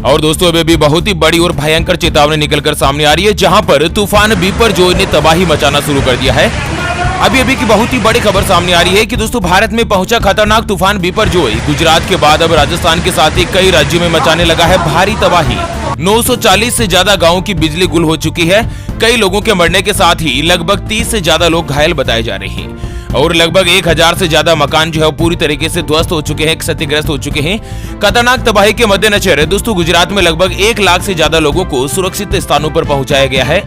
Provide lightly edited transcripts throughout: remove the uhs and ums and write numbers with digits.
और दोस्तों अभी भी बहुत ही बड़ी और भयंकर चेतावनी निकलकर सामने आ रही है, जहां पर तूफान बिपरजॉय ने तबाही मचाना शुरू कर दिया है। अभी की बहुत ही बड़ी खबर सामने आ रही है कि दोस्तों भारत में पहुंचा खतरनाक तूफान बिपरजॉय गुजरात के बाद अब राजस्थान के साथ ही कई राज्यों में मचाने लगा है भारी तबाही। 940 से ज्यादा गांवों की बिजली गुल हो चुकी है। कई लोगों के मरने के साथ ही लगभग 30 से ज्यादा लोग घायल बताए जा रहे हैं और लगभग 1000 से ज्यादा मकान जो है पूरी तरीके से ध्वस्त हो चुके हैं, क्षतिग्रस्त हो चुके हैं। खतरनाक तबाही के मद्देनजर दोस्तों गुजरात में लगभग 1 लाख से ज्यादा लोगों को सुरक्षित स्थानों पर पहुंचाया गया है।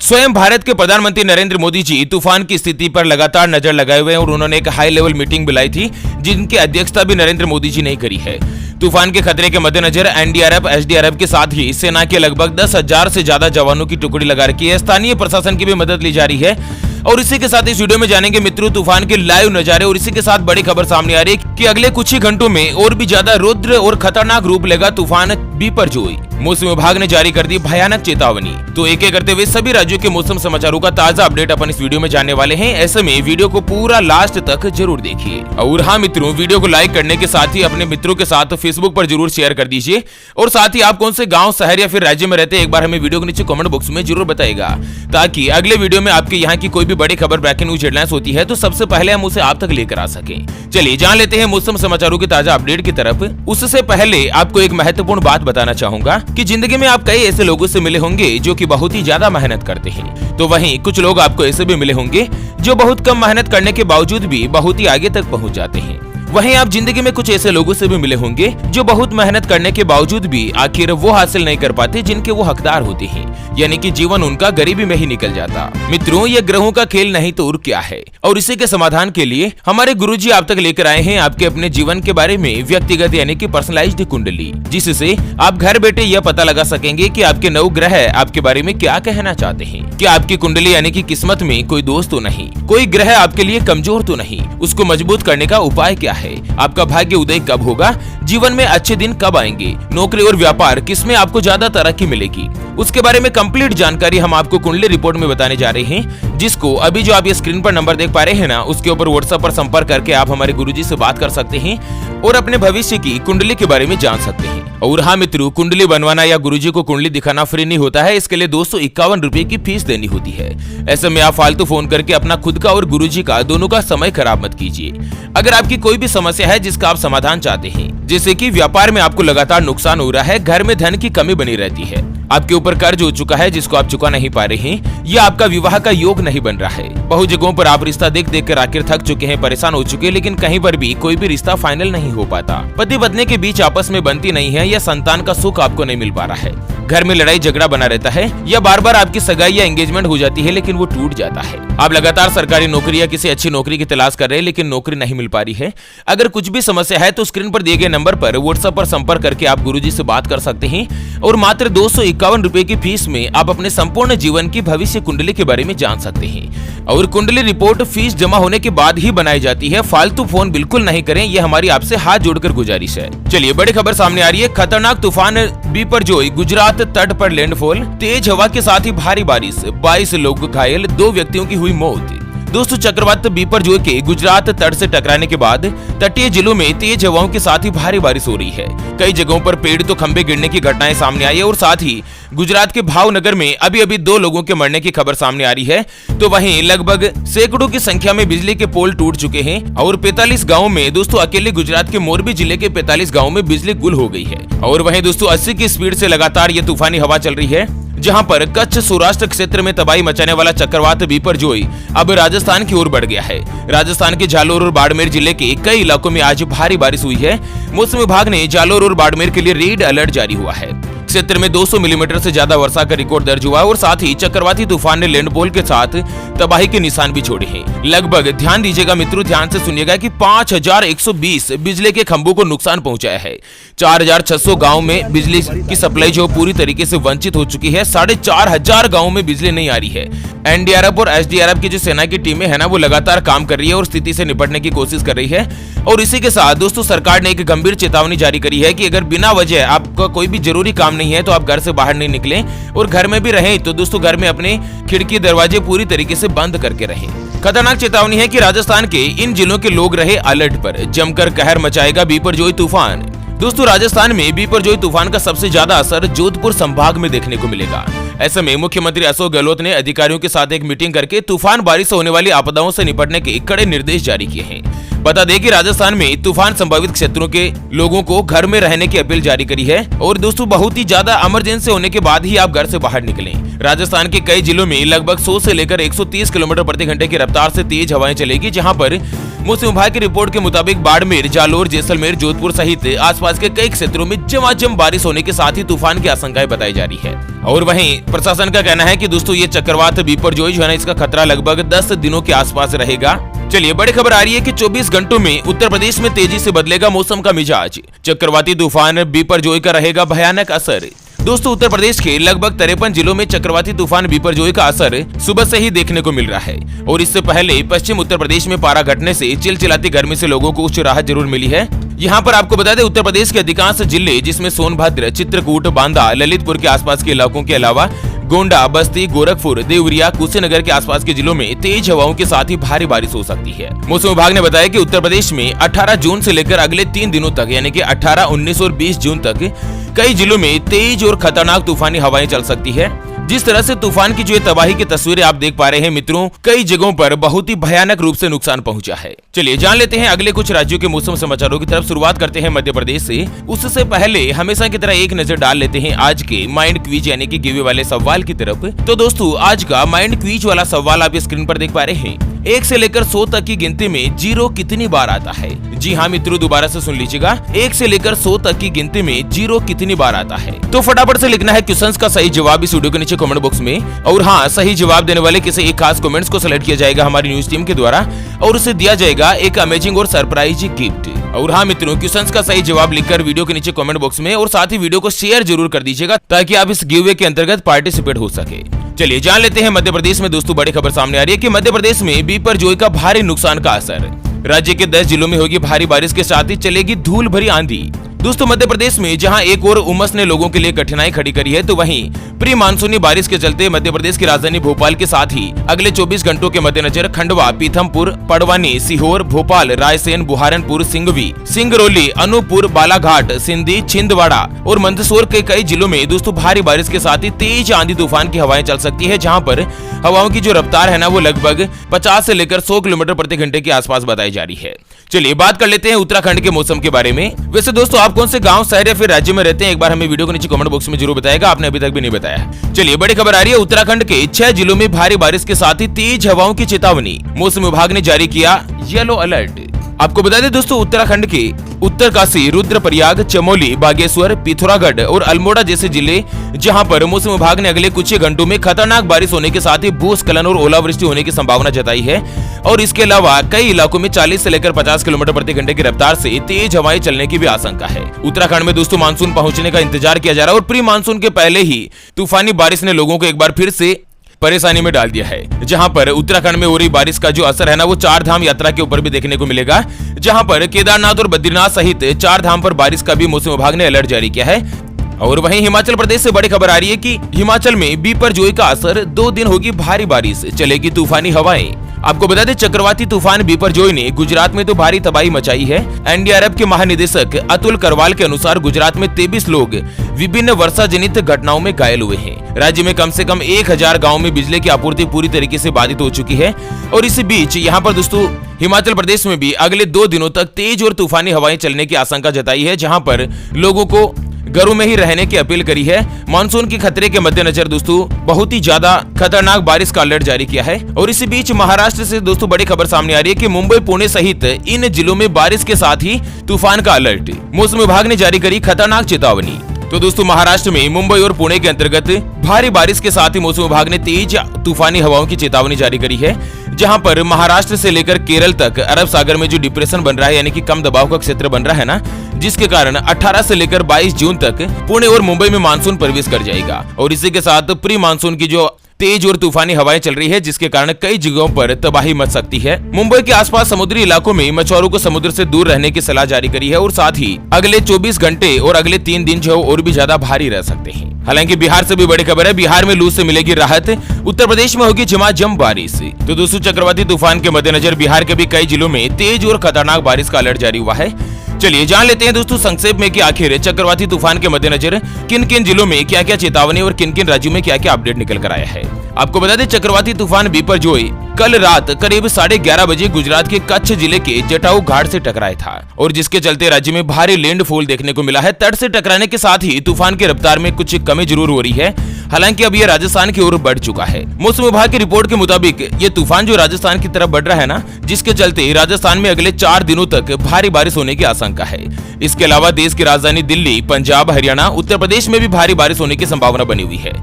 स्वयं भारत के प्रधानमंत्री नरेंद्र मोदी जी तूफान की स्थिति पर लगातार नजर लगाए हुए हैं और उन्होंने एक हाई लेवल मीटिंग बुलाई थी, जिनकी अध्यक्षता भी नरेंद्र मोदी जी ने करी है। तूफान के खतरे के मद्देनजर एनडीआरएफ, एसडीआरएफ के साथ ही सेना के लगभग 10,000 से ज्यादा जवानों की टुकड़ी लगा रखी है। स्थानीय प्रशासन की भी मदद ली जा रही है। और इसी के साथ इस वीडियो में जानेंगे मित्रों तूफान के लाइव नजारे। और इसी के साथ बड़ी खबर सामने आ रही है कि अगले कुछ ही घंटों में और भी ज्यादा रुद्र और खतरनाक रूप लेगा तूफान बिपरजॉय। मौसम विभाग ने जारी कर दी भयानक चेतावनी। तो एक एक करते हुए सभी राज्यों के मौसम समाचारों का ताजा अपडेट अपन इस वीडियो में जानने वाले हैं। ऐसे में वीडियो को पूरा लास्ट तक जरूर देखिए। और हाँ मित्रों, वीडियो को लाइक करने के साथ ही अपने मित्रों के साथ फेसबुक पर जरूर शेयर कर दीजिए। और साथ ही आप कौन से गाँव, शहर या फिर राज्य में रहते हैं, एक बार हमें वीडियो के नीचे कमेंट बॉक्स में जरूर बताएगा, ताकि अगले वीडियो में आपके यहाँ की कोई भी बड़ी खबर, ब्रेकिंग न्यूज, हेडलाइंस होती है तो सबसे पहले हम उसे आप तक लेकर आ सकें। चलिए जान लेते हैं मौसम समाचारों के ताजा अपडेट की तरफ। उससे पहले आपको एक महत्वपूर्ण बात बताना चाहूंगा कि जिंदगी में आप कई ऐसे लोगों से मिले होंगे जो कि बहुत ही ज्यादा मेहनत करते हैं, तो वहीं कुछ लोग आपको ऐसे भी मिले होंगे जो बहुत कम मेहनत करने के बावजूद भी बहुत ही आगे तक पहुंच जाते हैं। वहीं आप जिंदगी में कुछ ऐसे लोगों से भी मिले होंगे जो बहुत मेहनत करने के बावजूद भी आखिर वो हासिल नहीं कर पाते जिनके वो हकदार होते हैं, यानी कि जीवन उनका गरीबी में ही निकल जाता। मित्रों, ये ग्रहों का खेल नहीं तो और क्या है। और इसी के समाधान के लिए हमारे गुरुजी आप तक लेकर आए हैं आपके अपने जीवन के बारे में व्यक्तिगत यानी कि पर्सनलाइज्ड कुंडली, जिससे आप घर बैठे यह पता लगा सकेंगे कि आपके 9 ग्रह आपके बारे में क्या कहना चाहते हैं। क्या आपकी कुंडली यानी कि किस्मत में कोई दोष तो नहीं, कोई ग्रह आपके लिए कमजोर तो नहीं, उसको मजबूत करने का उपाय क्या है, आपका भाग्य उदय कब होगा, जीवन में अच्छे दिन कब आएंगे, नौकरी और व्यापार किसमें आपको ज्यादा तरक्की मिलेगी, उसके बारे में कंप्लीट जानकारी हम आपको कुंडली रिपोर्ट में बताने जा रहे हैं, जिसको अभी जो आप ये स्क्रीन पर नंबर देख पा रहे हैं ना, उसके ऊपर व्हाट्सएप पर संपर्क करके आप हमारे गुरुजी से बात कर सकते हैं और अपने भविष्य की कुंडली के बारे में जान सकते हैं। और हाँ मित्रों, कुंडली बनवाना या गुरुजी को कुंडली दिखाना फ्री नहीं होता है। इसके लिए 251 रुपए की फीस देनी होती है। ऐसे में आप फालतू फोन करके अपना खुद का और गुरुजी का दोनों का समय खराब मत कीजिए। अगर आपकी कोई भी समस्या है जिसका आप समाधान चाहते हैं, जैसे कि व्यापार में आपको लगातार नुकसान हो रहा है, घर में धन की कमी बनी रहती है, आपके ऊपर कर्ज हो चुका है जिसको आप चुका नहीं पा रहे हैं, या आपका विवाह का योग नहीं बन रहा है, बहुत जगहों पर आप रिश्ता देख देख कर आखिर थक चुके हैं, परेशान हो चुके हैं, लेकिन कहीं पर भी कोई भी रिश्ता फाइनल नहीं हो पाता, पति पत्नी के बीच आपस में बनती नहीं है, या संतान का सुख आपको नहीं मिल पा रहा है, घर में लड़ाई झगड़ा बना रहता है, या बार बार आपकी सगाई या एंगेजमेंट हो जाती है लेकिन वो टूट जाता है, आप लगातार सरकारी नौकरी या किसी अच्छी नौकरी की तलाश कर रहे हैं लेकिन नौकरी नहीं मिल पा रही है। अगर कुछ भी समस्या है तो स्क्रीन पर दिए गए नंबर पर व्हाट्सएप पर संपर्क करके आप गुरुजी से बात कर सकते हैं और मात्र 251 रुपए की फीस में आप अपने संपूर्ण जीवन की भविष्य कुंडली के बारे में जान सकते हैं। और कुंडली रिपोर्ट फीस जमा होने के बाद ही बनाई जाती है। फालतू फोन बिल्कुल नहीं करें, ये हमारी आपसे हाथ जोड़कर गुजारिश है। चलिए बड़ी खबर सामने आ रही है। खतरनाक तूफान बिपरजॉय गुजरात तट पर लैंडफॉल, तेज हवा के साथ ही भारी बारिश, 22 लोग घायल, 2 व्यक्तियों की हुई मौत। दोस्तों, चक्रवात बिपरजॉय के गुजरात तट से टकराने के बाद तटीय जिलों में तेज हवाओं के साथ ही भारी बारिश हो रही है। कई जगहों पर पेड़ तो खंभे गिरने की घटनाएं सामने आई है और साथ ही गुजरात के भावनगर में अभी 2 लोगों के मरने की खबर सामने आ रही है। तो वहीं लगभग सैकड़ों की संख्या में बिजली के पोल टूट चुके हैं और 45 गाँव में दोस्तों अकेले गुजरात के मोरबी जिले के 45 गाँव में बिजली गुल हो गई है। और वहीं दोस्तों 80 की स्पीड से लगातार ये तूफानी हवा चल रही है, जहां पर कच्छ सौराष्ट्र क्षेत्र में तबाही मचाने वाला चक्रवात बिपरजॉय अब राजस्थान की ओर बढ़ गया है। राजस्थान के जालोर और बाड़मेर जिले के कई इलाकों में आज भारी बारिश हुई है। मौसम विभाग ने जालोर और बाड़मेर के लिए रेड अलर्ट जारी हुआ है। क्षेत्र में 200 मिलीमीटर से ज्यादा वर्षा का रिकॉर्ड दर्ज हुआ और साथ ही चक्रवाती तूफान ने लैंडफॉल के साथ तबाही के निशान भी छोड़े हैं। लगभग ध्यान दीजिएगा मित्रों, ध्यान से सुनिएगा कि 5120 बिजली के खंभों को नुकसान पहुंचाया है। 4600 गाँव में बिजली की सप्लाई जो पूरी तरीके से वंचित हो चुकी है। 4500 गाँव में बिजली नहीं आ रही है। एनडीआरएफ और एसडीआरएफ की जो सेना की टीमें है ना, वो लगातार काम कर रही है और स्थिति से निपटने की कोशिश कर रही है। और इसी के साथ दोस्तों सरकार ने एक गंभीर चेतावनी जारी करी है कि अगर बिना वजह आपका कोई भी जरूरी काम नहीं है तो आप घर से बाहर नहीं निकलें और घर में भी रहें तो दोस्तों घर में अपने खिड़की दरवाजे पूरी तरीके से बंद करके रहें। खतरनाक चेतावनी है कि राजस्थान के इन जिलों के लोग रहे अलर्ट पर। जमकर कहर मचाएगा बिपरजॉय तूफान। दोस्तों राजस्थान में बिपरजॉय तूफान का सबसे ज्यादा असर जोधपुर संभाग में देखने को मिलेगा। ऐसे में मुख्यमंत्री अशोक गहलोत ने अधिकारियों के साथ एक मीटिंग करके तूफान बारिश से होने वाली आपदाओं से निपटने के कड़े निर्देश जारी किए हैं। बता दें कि राजस्थान में तूफान संभावित क्षेत्रों के लोगों को घर में रहने की अपील जारी करी है और दोस्तों बहुत ही ज्यादा इमरजेंसी होने के बाद ही आप घर से बाहर निकलें। राजस्थान के कई जिलों में लगभग 100 से लेकर 130 किलोमीटर प्रति घंटे की रफ्तार से तेज हवाएं चलेगी, जहां पर मौसम विभाग की रिपोर्ट के मुताबिक बाड़मेर, जालोर, जैसलमेर, जोधपुर सहित आसपास के कई क्षेत्रों में झमाझम बारिश होने के साथ ही तूफान की आशंकाएं बताई जा रही है। और वहीं प्रशासन का कहना है कि दोस्तों ये चक्रवात बिपरजॉय जो है ना, इसका खतरा लगभग 10 दिनों के आसपास रहेगा। चलिए बड़ी खबर आ रही है कि 24 घंटों में उत्तर प्रदेश में तेजी से बदलेगा मौसम का मिजाज। चक्रवाती तूफान बिपरजॉय का रहेगा भयानक असर। दोस्तों उत्तर प्रदेश के लगभग 53 जिलों में चक्रवाती तूफान बिपरजॉय का असर सुबह से ही देखने को मिल रहा है और इससे पहले पश्चिम उत्तर प्रदेश में पारा घटने से चिलचिलाती गर्मी से लोगों को कुछ राहत जरूर मिली है। यहाँ पर आपको बता दें उत्तर प्रदेश के अधिकांश जिले जिसमें सोनभद्र, चित्रकूट, बांदा, ललितपुर के आसपास के इलाकों के अलावा गोंडा, बस्ती, गोरखपुर, देवरिया, कुशीनगर के आसपास के जिलों में तेज हवाओं के साथ ही भारी बारिश हो सकती है। मौसम विभाग ने बताया कि उत्तर प्रदेश में 18 जून से लेकर अगले 3 दिनों तक यानी कि 18, 19 और 20 जून तक कई जिलों में तेज और खतरनाक तूफानी हवाएं चल सकती है। जिस तरह से तूफान की जो तबाही की तस्वीरें आप देख पा रहे हैं मित्रों, कई जगहों पर बहुत ही भयानक रूप से नुकसान पहुंचा है। चलिए जान लेते हैं अगले कुछ राज्यों के मौसम समाचारों की तरफ। शुरुआत करते हैं मध्य प्रदेश से। उससे पहले हमेशा की तरह एक नजर डाल लेते हैं आज के माइंड क्विज यानी कि गिवे वाले सवाल की तरफ। तो दोस्तों आज का माइंड क्विज वाला सवाल आप स्क्रीन पर देख पा रहे हैं। 1 से लेकर 100 तक की गिनती में 0 कितनी बार आता है? जी हाँ मित्रों, दोबारा से सुन लीजिएगा। 1 से लेकर 100 तक की गिनती में 0 कितनी बार आता है? तो फटाफट से लिखना है क्वेश्चंस का सही जवाब इस वीडियो के नीचे कमेंट बॉक्स में। और हाँ, सही जवाब देने वाले किसी एक खास कमेंट्स को सिलेक्ट किया जाएगा हमारी न्यूज टीम के द्वारा और उसे दिया जाएगा एक अमेजिंग और सरप्राइज गिफ्ट। और हाँ मित्रों, क्वेश्चंस का सही जवाब लिखकर वीडियो के नीचे कमेंट बॉक्स में और साथ ही वीडियो को शेयर जरूर कर दीजिएगा ताकि आप इस गिव अवे के अंतर्गत पार्टिसिपेट हो सके। चलिए जान लेते हैं मध्य प्रदेश में दोस्तों बड़ी खबर सामने आ रही है कि मध्य प्रदेश में बिपरजॉय का भारी नुकसान का असर। राज्य के 10 जिलों में होगी भारी बारिश के साथ ही चलेगी धूल भरी आंधी। दोस्तों मध्य प्रदेश में जहां एक और उमस ने लोगों के लिए कठिनाई खड़ी करी है, तो वहीं प्री मानसूनी बारिश के चलते मध्य प्रदेश की राजधानी भोपाल के साथ ही अगले 24 घंटों के मद्देनजर खंडवा, पीथमपुर, पड़वानी, सीहोर, भोपाल, रायसेन, बुहारनपुर, सिंगवी, सिंगरौली, अनूपपुर, बालाघाट, सिंधी, छिंदवाड़ा और मंदसौर के कई जिलों में दोस्तों भारी बारिश के साथ ही तेज आंधी तूफान की हवाएं चल सकती है, जहां पर हवाओं की जो रफ्तार है ना वो लगभग 50 से लेकर 100 किलोमीटर प्रति घंटे के आसपास बताई जा रही है। चलिए बात कर लेते हैं उत्तराखंड के मौसम के बारे में। वैसे दोस्तों आप कौन से गांव, शहर या फिर राज्य में रहते हैं, एक बार हमें वीडियो के नीचे कमेंट बॉक्स में जरूर बताएगा, आपने अभी तक भी नहीं बताया। चलिए बड़ी खबर आ रही है उत्तराखंड के 6 जिलों में भारी बारिश के साथ ही तेज हवाओं की चेतावनी। मौसम विभाग ने जारी किया येलो अलर्ट। आपको बता दें दोस्तों उत्तराखंड के उत्तरकाशी, रुद्रप्रयाग, चमोली, बागेश्वर, पिथौरागढ़ और अल्मोड़ा जैसे जिले जहां पर मौसम विभाग ने अगले कुछ ही घंटों में खतरनाक बारिश होने के साथ ही भूस्खलन और ओलावृष्टि होने की संभावना जताई है और इसके अलावा कई इलाकों में 40 से लेकर 50 किलोमीटर प्रति घंटे की रफ्तार से तेज हवाएं चलने की भी आशंका है। उत्तराखंड में दोस्तों मानसून पहुंचने का इंतजार किया जा रहा है और प्री मानसून के पहले ही तूफानी बारिश ने लोगों को एक बार फिर से परेशानी में डाल दिया है। जहां पर उत्तराखंड में हो रही बारिश का जो असर है ना वो 4 धाम यात्रा के ऊपर भी देखने को मिलेगा, जहां पर केदारनाथ और बद्रीनाथ सहित 4 धाम पर बारिश का भी मौसम विभाग ने अलर्ट जारी किया है। और वहीं हिमाचल प्रदेश से बड़ी खबर आ रही है कि हिमाचल में बिपरजॉय का असर, 2 दिन होगी भारी बारिश, चलेगी तूफानी हवाएं। आपको बता दें चक्रवाती तूफान बिपरजॉय ने गुजरात में तो भारी तबाही मचाई है। एनडीआरएफ के महानिदेशक अतुल करवाल के अनुसार गुजरात में 23 लोग विभिन्न वर्षा जनित घटनाओं में घायल हुए हैं। राज्य में कम से कम 1000 गाँव में बिजली की आपूर्ति पूरी तरीके से बाधित हो चुकी है और इसी बीच यहाँ पर दोस्तों हिमाचल प्रदेश में भी अगले 2 दिनों तक तेज और तूफानी हवाएं चलने की आशंका जताई है, जहाँ पर लोगों को घरों में ही रहने की अपील करी है। मानसून के खतरे के मद्देनजर दोस्तों बहुत ही ज्यादा खतरनाक बारिश का अलर्ट जारी किया है। और इसी बीच महाराष्ट्र से दोस्तों बड़ी खबर सामने आ रही है कि मुंबई, पुणे सहित इन जिलों में बारिश के साथ ही तूफान का अलर्ट। मौसम विभाग ने जारी करी खतरनाक चेतावनी। तो दोस्तों महाराष्ट्र में मुंबई और पुणे के अंतर्गत भारी बारिश के साथ ही मौसम विभाग ने तेज तूफानी हवाओं की चेतावनी जारी करी है, जहां पर महाराष्ट्र से लेकर केरल तक अरब सागर में जो डिप्रेशन बन रहा है यानी कि कम दबाव का क्षेत्र बन रहा है ना, जिसके कारण 18 से लेकर 22 जून तक पुणे और मुंबई में मानसून प्रवेश कर जाएगा। और इसी के साथ प्री मानसून की जो तेज और तूफानी हवाएं चल रही है, जिसके कारण कई जगहों पर तबाही मच सकती है। मुंबई के आसपास समुद्री इलाकों में मछुआरों को समुद्र से दूर रहने की सलाह जारी करी है और साथ ही अगले 24 घंटे और अगले 3 दिन जो और भी ज्यादा भारी रह सकते हैं। हालांकि बिहार से भी बड़ी खबर है, बिहार में लू से मिलेगी राहत, उत्तर प्रदेश में होगी झमाझम बारिश। तो दोस्तों चक्रवाती तूफान के मद्देनजर बिहार के भी कई जिलों में तेज और खतरनाक बारिश का अलर्ट जारी हुआ है। चलिए जान लेते हैं दोस्तों संक्षेप में कि आखिर चक्रवाती तूफान के मद्देनजर किन किन जिलों में क्या क्या चेतावनी और किन किन राज्यों में क्या क्या अपडेट निकल कर आया है। आपको बता दें चक्रवाती तूफान बिपरजॉय कल रात करीब 11:30 बजे गुजरात के कच्छ जिले के जटाऊ घाट से टकराया था और जिसके चलते राज्य में भारी लैंडफॉल देखने को मिला है। तट से टकराने के साथ ही तूफान की रफ्तार में कुछ कमी जरूर हो रही है, हालांकि अब यह राजस्थान की ओर बढ़ चुका है। मौसम विभाग की रिपोर्ट के मुताबिक ये तूफान जो राजस्थान की तरफ बढ़ रहा है ना, जिसके चलते राजस्थान में अगले 4 दिनों तक भारी बारिश होने की आशंका है। इसके अलावा देश की राजधानी दिल्ली, पंजाब, हरियाणा, उत्तर प्रदेश में भी भारी बारिश होने की संभावना बनी हुई है,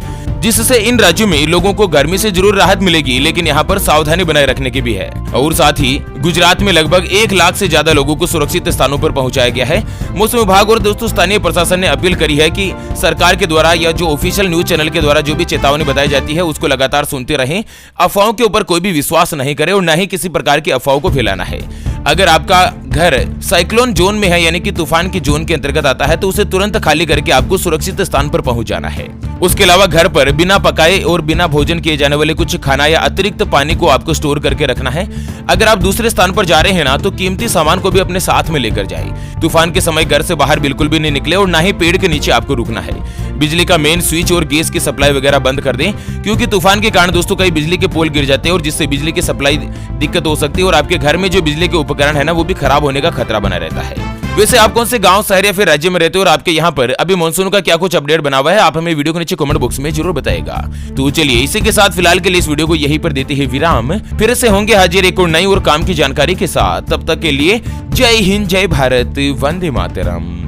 जिससे इन राज्यों में लोगों को गर्मी से जरूर राहत मिलेगी, लेकिन यहाँ पर सावधानी बनाए रखने की भी है। और साथ ही गुजरात में लगभग 1 लाख से ज्यादा लोगों को सुरक्षित स्थानों पर पहुंचाया गया है। मौसम विभाग और दोस्तों स्थानीय प्रशासन ने अपील करी है कि सरकार के द्वारा या जो ऑफिशियल न्यूज चैनल के द्वारा जो भी चेतावनी बताई जाती है उसको लगातार सुनते रहें। अफवाहों के ऊपर कोई भी विश्वास नहीं करें और न ही किसी प्रकार की अफवाहों को फैलाना है। अगर आपका घर साइक्लोन जोन में है यानी कि तूफान की जोन के अंतर्गत आता है तो उसे तुरंत खाली करके आपको सुरक्षित स्थान पर पहुंच जाना है। उसके अलावा घर पर बिना पकाए और बिना भोजन किए जाने वाले कुछ खाना या अतिरिक्त पानी को आपको स्टोर करके रखना है। अगर आप दूसरे स्थान पर जा रहे हैं ना तो कीमती सामान को भी अपने साथ में लेकर जाए। तूफान के समय घर से बाहर बिल्कुल भी नहीं निकले और ना ही पेड़ के नीचे आपको रुकना है। बिजली का मेन स्विच और गैस की सप्लाई वगैरह बंद कर दें, क्योंकि तूफान के कारण दोस्तों कई बिजली के पोल गिर जाते हैं और जिससे बिजली की सप्लाई दिक्कत हो सकती है और आपके घर में जो बिजली के उपकरण है ना वो भी खराब होने का खतरा बना रहता है। वैसे आप कौन से गांव, शहर या फिर राज्य में रहते हो और आपके यहाँ पर अभी मानसून का क्या कुछ अपडेट बना हुआ है, आप हमें वीडियो के नीचे कमेंट बॉक्स में जरूर बताएगा। तो चलिए इसी के साथ फिलहाल के लिए इस वीडियो को यहीं पर देते हैं विराम। फिर से होंगे हाजिर एक और नई और काम की जानकारी के साथ। तब तक के लिए जय हिंद, जय भारत, वंदे मातरम।